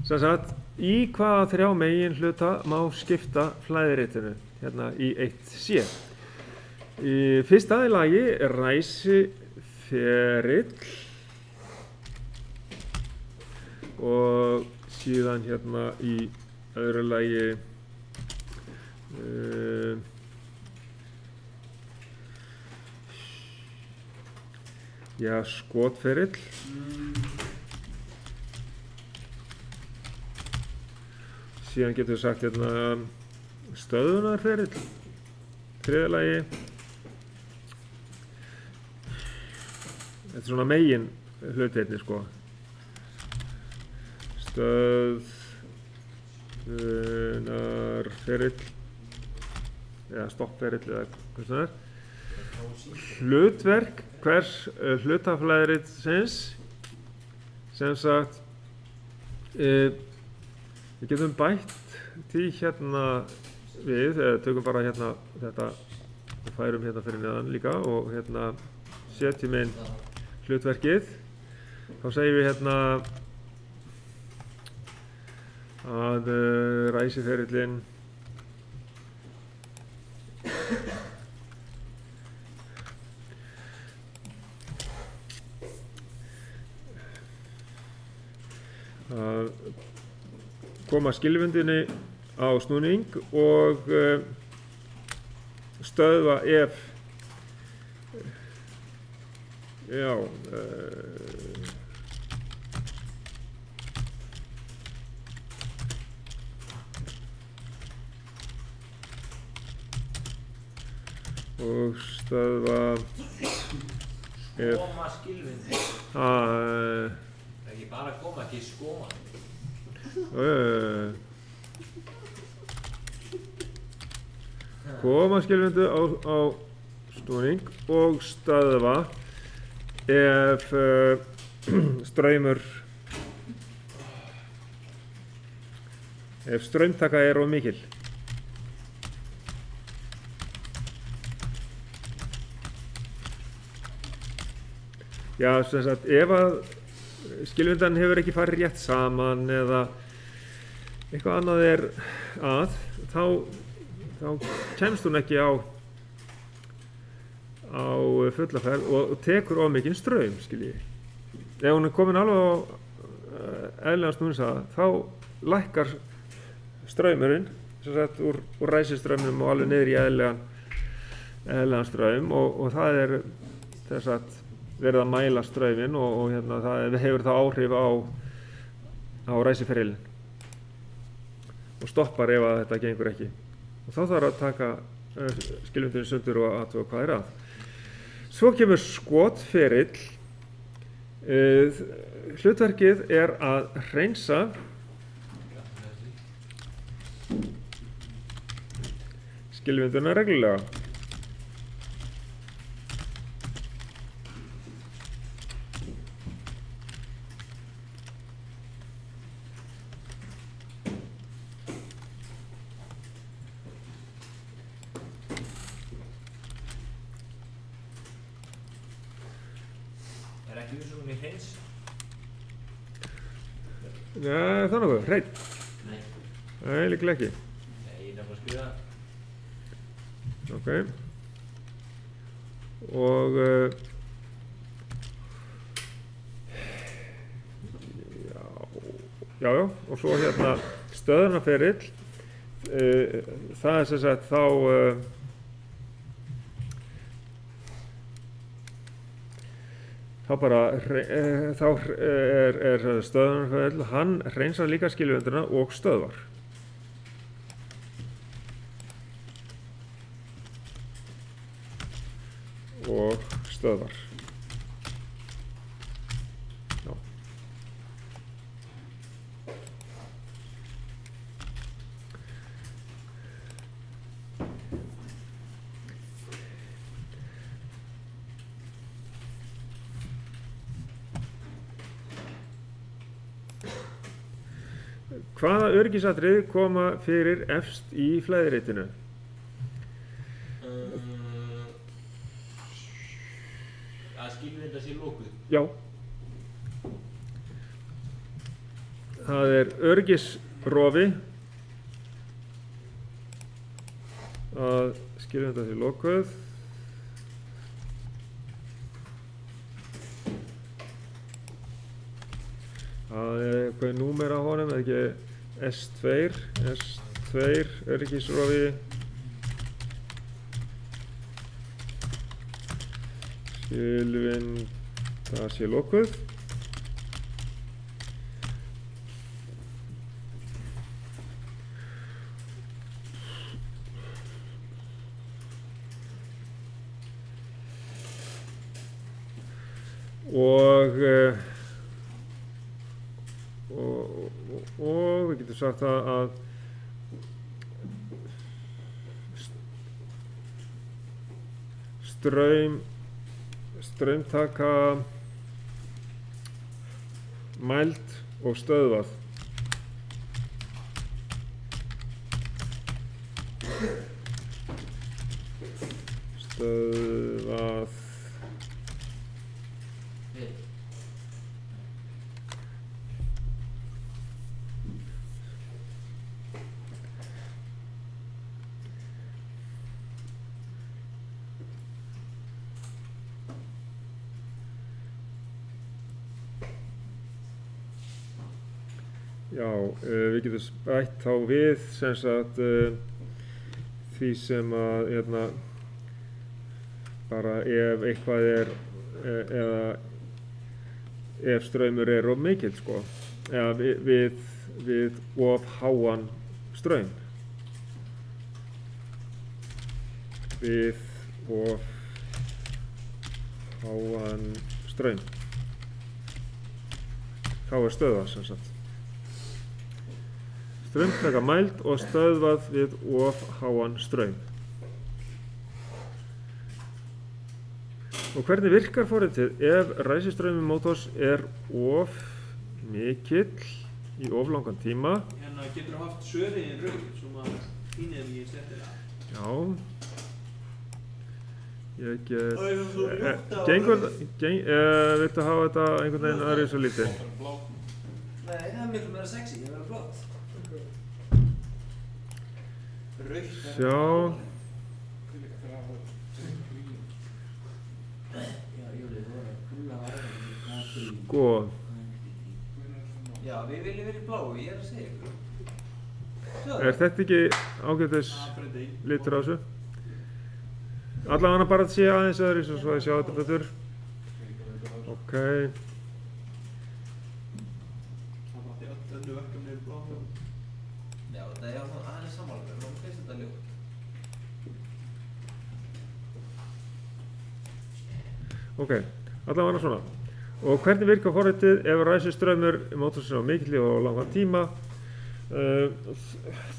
Sem sagt, í hvaða 3 meginhluta má skipta flæðiritinu hérna í 1C. Í fyrsta lagi ræsiferill og síðan hérna í öðru lagi skotferill. Síðan getum við sagt hérna stöðvunarferill, þriðja lagi. Þetta er svona megin hlutirnir sko. Stöðvunarferill eða stoppferill eða hvað það er. Hlutverk hvers hlutaflæðiritsins, sem sagt við getum bætt því hérna við, eða tökum bara hérna þetta og færum hérna fyrir neðan líka og hérna setjum inn hlutverkið. Þá segjum við hérna að ræsiferillinn að koma skilvindinni á snúning og stöðva ef og stöðva ef Koma skilvindi. Ekki bara koma, ekki skoma. Koma skilvindu á snúning og stöðva ef straumtaka er of mikil. Já, sem sagt, ef að skilvindan hefur ekki farið rétt saman eða eitthvað annað er að, þá kemst hún ekki á fulla ferð og tekur of mikinn straum, skilji. Ef hún er komin alveg á eðlilegan snúningshraða, þá lækkar straumurinn, sem sagt, úr ræsistraumnum og alveg niður í eðlilegan straum og það er þess að verið að mæla strauminn og hérna, það hefur það áhrif á ræsiferilinn og stoppar ef að þetta gengur ekki. Og þá þarf að taka skilvindurinn sundur og athuga hvað er að. Svo kemur skotferill. Hlutverkið er að hreinsa skilvindurna reglulega. Ekki hún í hreins? Já, það er nokkuð, hreinn. Nei, líklega ekki. Nei, ég er nefnilega að skrifa. Ok. Og já, og svo hérna stöðunarferill. Það er sem sagt þá er stöðunarferill, hann hreinsar líka skilvinduna og stöðvar. Og stöðvar. Já. Hvaða öryggisatriði koma fyrir efst í flæðiritinu? Að skilvinda sé lokuð. Já. það öryggisrofi að skilvenda því lokuð. Það eitthvað númer á honum, eða ekki S2 öryggisrofi. Skilvinda sé lokuð. Og við getum sagt að straumtaka mæld og stöðvað. Stöðvað. Já, við getum bætt þá við sem sagt því sem að bara ef eitthvað eða ef straumur of mikill sko, eða við of háan straum. Við of háan straum. Þá stöðvað sem sagt. Straumtaka mæld og stöðvað við of háan straum. Og hvernig virkar forritið ef ræsistraumur mótors of mikill í of langan tíma? Hérna getur þú haft svöriðin rauð sem að þínir í slettilega. Já. Ég get... Viltu hafa þetta einhvern veginn aðrið svo lítið? Nei, það miklu meira sexy, það verður flott. Sjá. Sko. Já, við viljum vera í bláu, ég að segja ykkur. Þetta ekki ágætis litur á þessu? Allavega bara að sé aðeins öðru svo að ég sjá þetta betur. Ok. Það var því öllu verkefni í bláu. Já, þetta aðeins sammála, við finnst þetta ljótt. Ok, allavega svona. Og hvernig virkar forritið ef ræsistraumur mótorsins á mikill og langan tíma?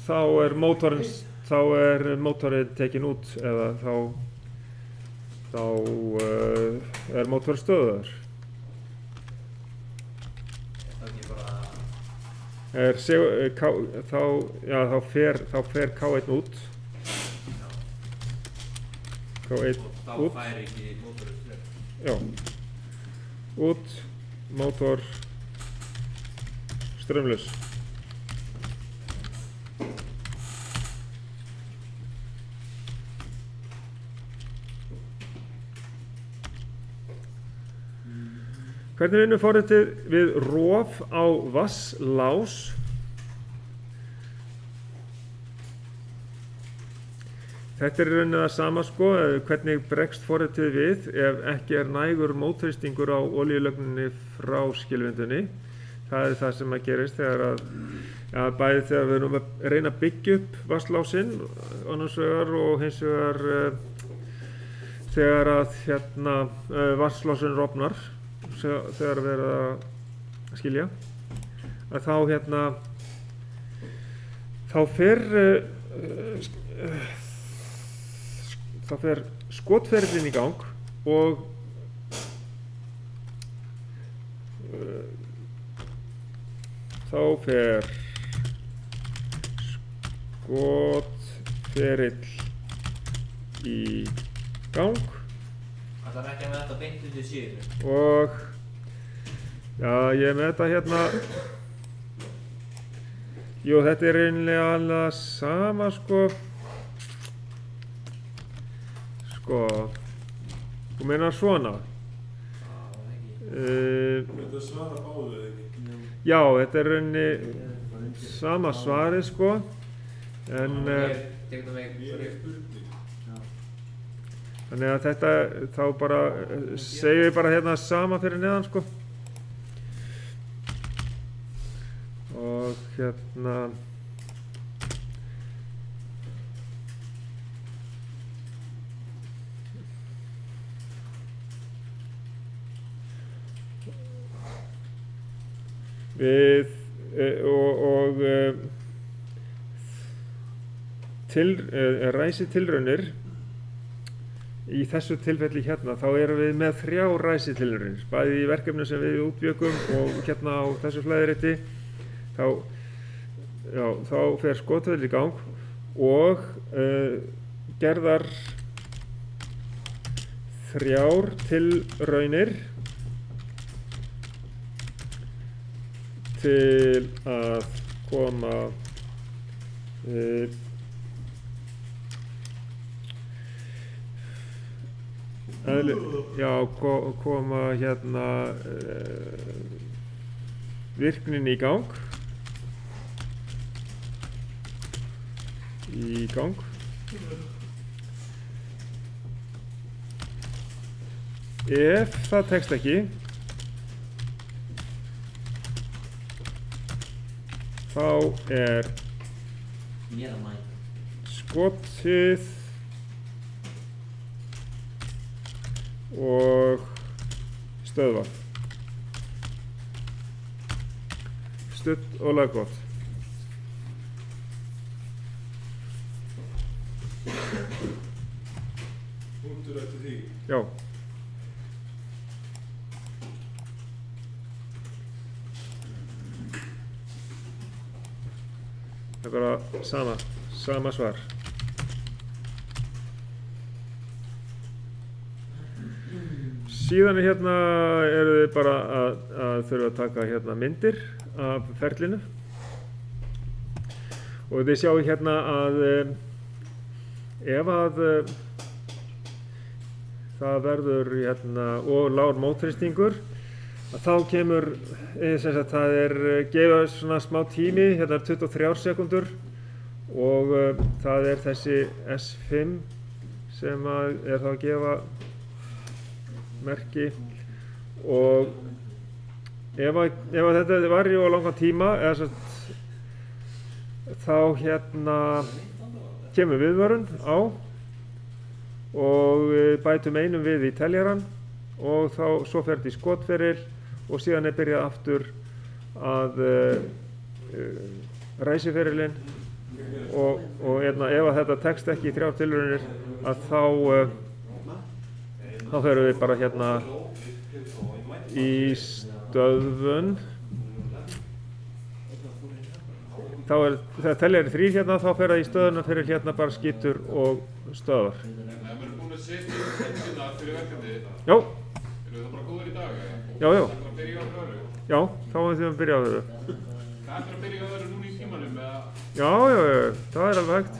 Þá er mótorinn tekinn út eða þá er mótor stöðvaður. Þá fer K1 út. K1 Þá út. fær ekki mótorinn straum. Já. Út, mótor, straumlaus. Hvernig vinnur forritið við rof á vatnslás? Þetta er í rauninni það sama sko, hvernig bregst forritið við ef ekki nægur mótþrýstingur á olíulögninni frá skilvindunni. Það er það sem gerist þegar bæði þegar við erum að reyna að byggja upp vatnslásinn annars vegar og hins vegar þegar að vatnslásinn rofnar, þegar við erum að skilja, að þá fer skotferillinn í gang og þá fer skotferill í gang. Það er ekki með þetta beint undir síðunum. Og já, ég er með þetta hérna Jú, þetta er eiginlega alveg sama sko, þú meinar svona. Þetta svara báðu eða ekki? Já, þetta er rauninni sama svarið sko, en Tekur mig Ég er spurning. þannig að þetta þá bara segjum við bara hérna sama fyrir neðan sko. Og hérna við ræsitilraunir í þessu tilfelli hérna, þá erum við með 3 ræsitilraunir, bæði í verkefni sem við útbjökum og hérna á þessu flæðiriti. Þá fer skotfell í gang og gerðar 3 tilraunir til að koma koma hérna virknin í gang. Ef það tekst ekki, þá er skotið og stöðvað. Stutt og laggott. Punktur eftir því. Já. Það er bara sama svar. Síðan hérna eru þið bara að þurfa að taka hérna myndir af ferlinu. Og þið sjáu hérna að ef að það verður hérna og lágur mótþrýstingur, að þá kemur, það er gefið svona smá tími, hérna 23 sekúndur og það er þessi S5 sem er þá að gefa merki. Og ef þetta var í langan tíma, þá hérna kemur viðvörun á og bætum einum við í teljaran og svo fer þetta í skotferil og síðan er byrjað aftur að ræsiferilinn og ef þetta tekst ekki í 3 tilraunir, að þá ferum við bara hérna í stöðvun. Þegar teljar 3 hérna, þá fer það í stöðuna fyrir hérna bara skítur og stöðvar. En ef maður er búin að setja í þessina fyrir verkefni, Já. Eru það bara góður í dag? Já. Það er bara að byrja á öðru? Já, þá erum við að byrja á öðru. Það er bara að byrja á öðru núna í tímanum, eða? Já, það er alveg hægt.